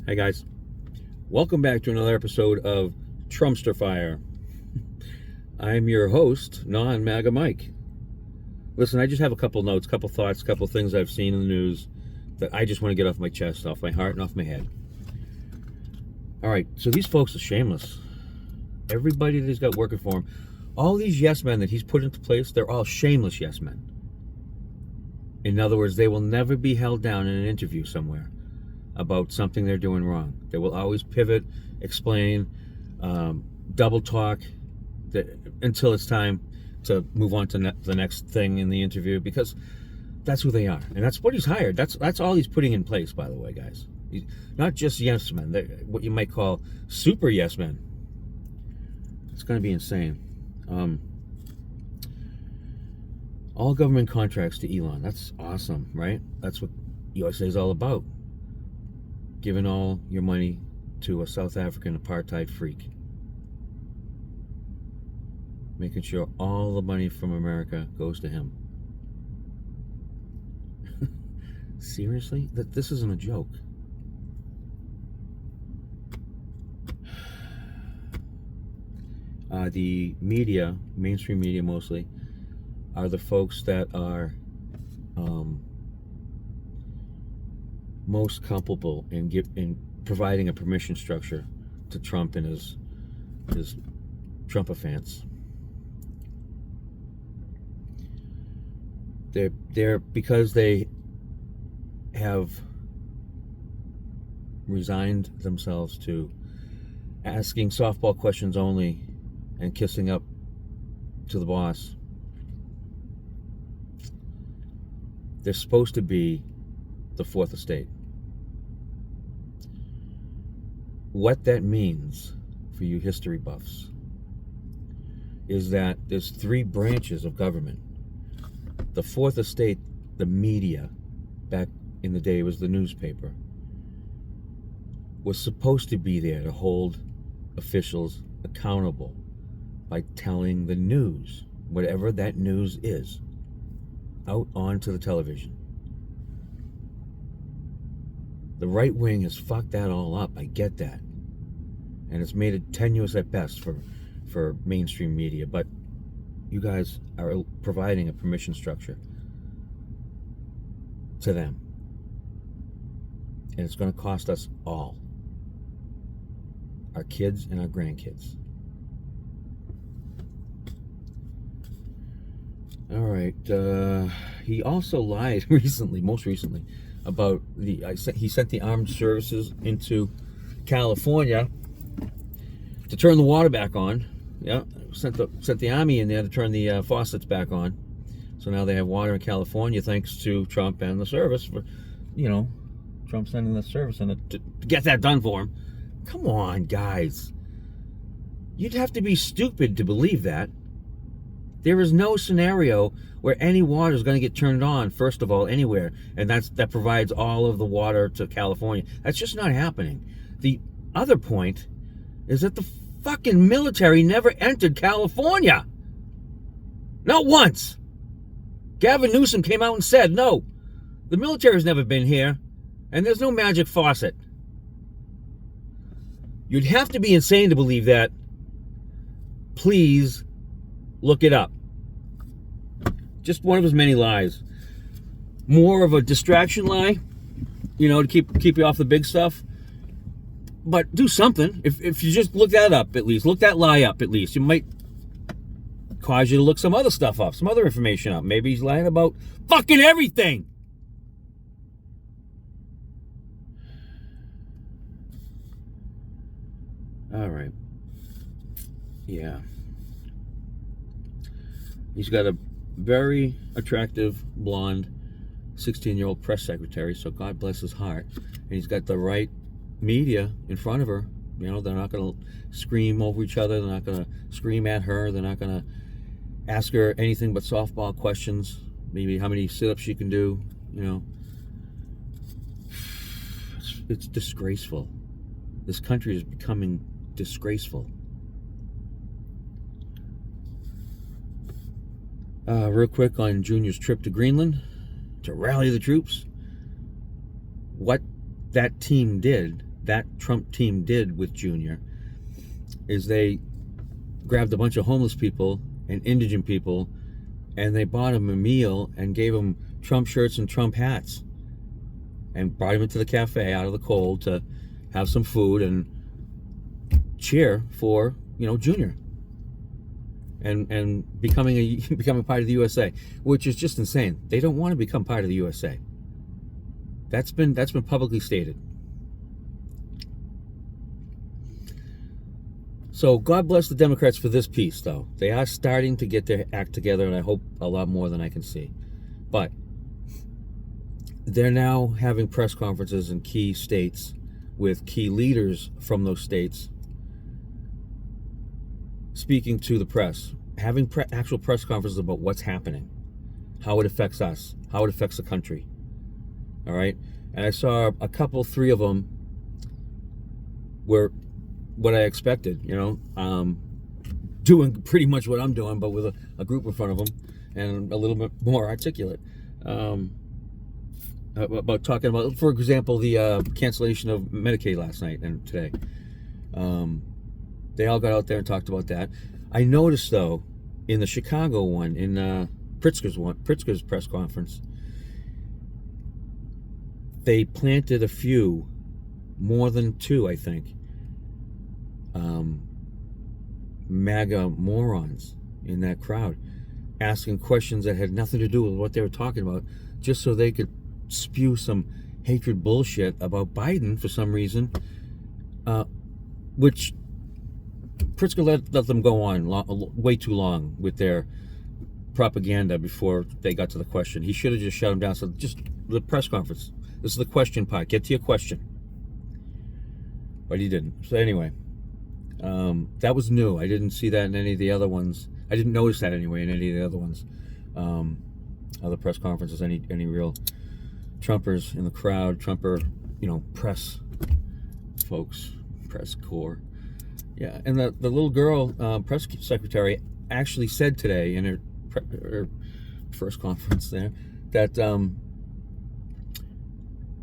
Hey guys, welcome back to another episode of Trumpster Fire. I'm your host, non-MAGA Mike. Listen, I just have a couple notes, couple thoughts, couple things I've seen in the news that I just want to get off my chest, off my heart, and off my head. All right, so these folks are shameless. Everybody that he's got working for him, all these yes men that he's put into place, they're all shameless yes men. In other words, they will never be held down in an interview somewhere about something they're doing wrong. They will always pivot, explain, double talk until it's time to move on to the next thing in the interview, because that's who they are. And that's what he's hired. That's all he's putting in place, by the way, guys. He's not just yes men. They're what you might call super yes men. It's going to be insane. All government contracts to Elon. That's awesome, right? That's what USA is all about. Giving all your money to a South African apartheid freak. Making sure all the money from America goes to him. Seriously? This isn't a joke. The media, mainstream media mostly, are the folks that are most culpable in providing a permission structure to Trump and his Trumpafants. They're because they have resigned themselves to asking softball questions only and kissing up to the boss. They're supposed to be the fourth estate. What that means for you history buffs is that there's three branches of government. The fourth estate, the media, back in the day was the newspaper, was supposed to be there to hold officials accountable by telling the news, whatever that news is, out onto the television. The right wing has fucked that all up. I get that. And it's made it tenuous at best for mainstream media. But you guys are providing a permission structure to them. And it's going to cost us all. Our kids and our grandkids. All right. He also lied most recently, about he sent the armed services into California to turn the water back on. Yeah, sent the army in there to turn the faucets back on. So now they have water in California, thanks to Trump and the service. For, Trump sending the service in to get that done for him. Come on, guys. You'd have to be stupid to believe that. There is no scenario where any water is going to get turned on, first of all, anywhere, and that provides all of the water to California. That's just not happening. The other point is that the fucking military never entered California. Not once. Gavin Newsom came out and said, no, the military's never been here, and there's no magic faucet. You'd have to be insane to believe that. Please look it up. Just one of his many lies. More of a distraction lie, to keep you off the big stuff. But do something. If you just look that up, at least. Look that lie up, at least. It might cause you to look some other stuff up, some other information up. Maybe he's lying about fucking everything. All right. Yeah. He's got a very attractive, blonde, 16-year-old press secretary, so God bless his heart. And he's got the right media in front of her. They're not going to scream over each other. They're not going to scream at her. They're not going to ask her anything but softball questions. Maybe how many sit-ups she can do, It's disgraceful. This country is becoming disgraceful. Real quick on Junior's trip to Greenland to rally the troops. What that team did that Trump team did with Junior is they grabbed a bunch of homeless people and indigent people, and they bought him a meal and gave him Trump shirts and Trump hats, and brought him into the cafe out of the cold to have some food and cheer for, you know, Junior and becoming part of the USA, which is just insane. They don't want to become part of the USA. That's been publicly stated. So God bless the Democrats for this piece, though. They are starting to get their act together, and I hope a lot more than I can see. But they're now having press conferences in key states with key leaders from those states speaking to the press, having actual press conferences about what's happening, how it affects us, how it affects the country. All right? And I saw a couple, 3 of them were what I expected, you know, doing pretty much what I'm doing, but with a group in front of them and a little bit more articulate. About talking about, for example, the cancellation of Medicaid last night and today. They all got out there and talked about that. I noticed, though, in the Chicago one, in Pritzker's press conference, they planted a few, more than 2, I think, MAGA morons in that crowd, asking questions that had nothing to do with what they were talking about, just so they could spew some hatred bullshit about Biden for some reason, which Pritzker let them go on way too long with their propaganda before they got to the question. He should have just shut them down. So just the press conference. This is the question part. Get to your question. But he didn't. So anyway, that was new. I didn't see that in any of the other ones. I didn't notice that anyway in any of the other ones. Other press conferences, any real Trumpers in the crowd, Trumper, you know, press folks, press corps. Yeah, and the little girl, press secretary, actually said today in her first conference there that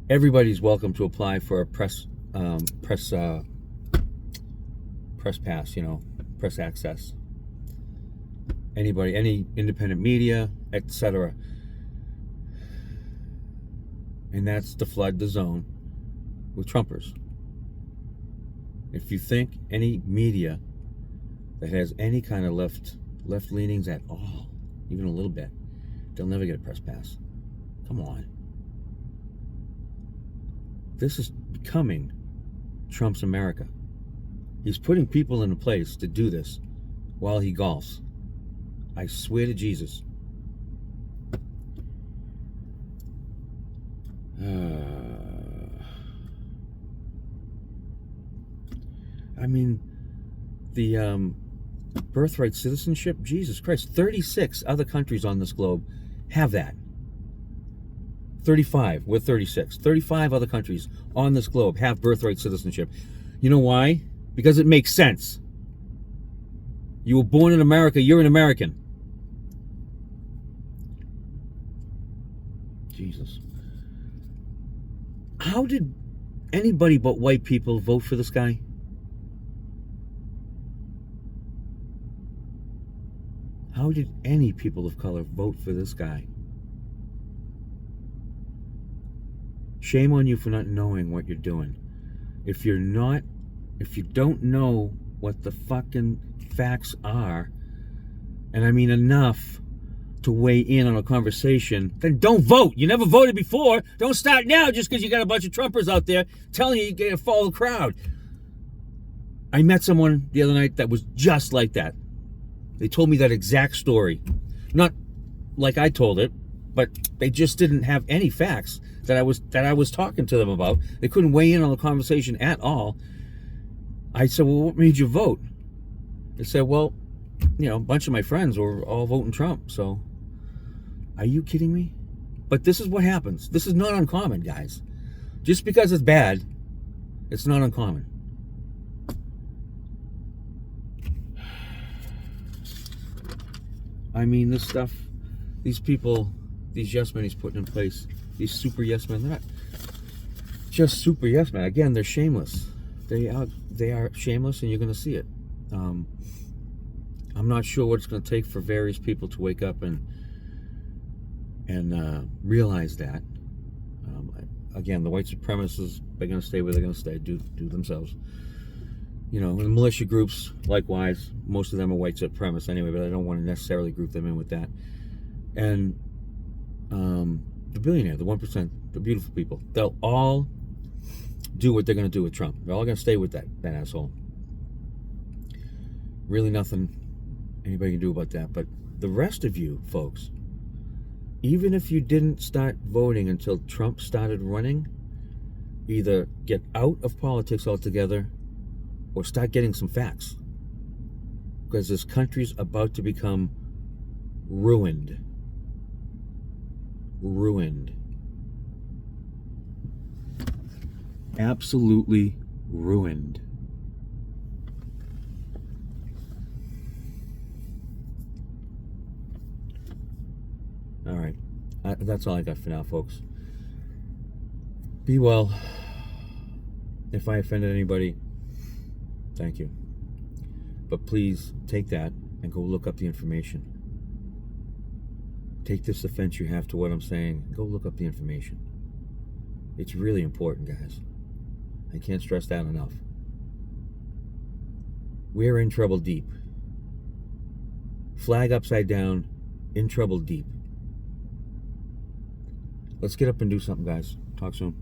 everybody's welcome to apply for a press pass, you know, press access. Anybody, any independent media, etc. And that's to flood the zone with Trumpers. If you think any media that has any kind of left leanings at all, even a little bit, they'll never get a press pass. Come on. This is becoming Trump's America. He's putting people in a place to do this while he golfs. I swear to Jesus. I mean, the birthright citizenship, Jesus Christ, 36 other countries on this globe have that. 35, we're 36. 35 other countries on this globe have birthright citizenship. You know why? Because it makes sense. You were born in America, you're an American. Jesus. How did anybody but white people vote for this guy? How did any people of color vote for this guy? Shame on you for not knowing what you're doing. If you don't know what the fucking facts are, and I mean enough to weigh in on a conversation, then don't vote. You never voted before. Don't start now just because you got a bunch of Trumpers out there telling you got to follow the crowd. I met someone the other night that was just like that. They told me that exact story. Not like I told it, but they just didn't have any facts that I was talking to them about. They couldn't weigh in on the conversation at all. I said, well, what made you vote? They said, well, you know, a bunch of my friends were all voting Trump, so are you kidding me? But this is what happens. This is not uncommon, guys. Just because it's bad, it's not uncommon. I mean, this stuff, these people, these yes men he's putting in place, these super yes men, they're not just super yes man. Again, they're shameless. They are shameless, and you're going to see it. I'm not sure what it's going to take for various people to wake up and realize that. Again, the white supremacists, they're going to stay where they're going to stay, do themselves. You know, the militia groups, likewise, most of them are white supremacists anyway, but I don't want to necessarily group them in with that. And the billionaire, the 1%, the beautiful people, they'll all do what they're going to do with Trump. They're all going to stay with that asshole. Really nothing anybody can do about that. But the rest of you folks, even if you didn't start voting until Trump started running, either get out of politics altogether or start getting some facts, because this country's about to become ruined. Absolutely ruined. All right, that's all I got for now, folks. Be well. If I offended anybody, thank you. But please take that and go look up the information. Take this offense you have to what I'm saying. Go look up the information. It's really important, guys. I can't stress that enough. We're in trouble deep. Flag upside down, in trouble deep. Let's get up and do something, guys. Talk soon.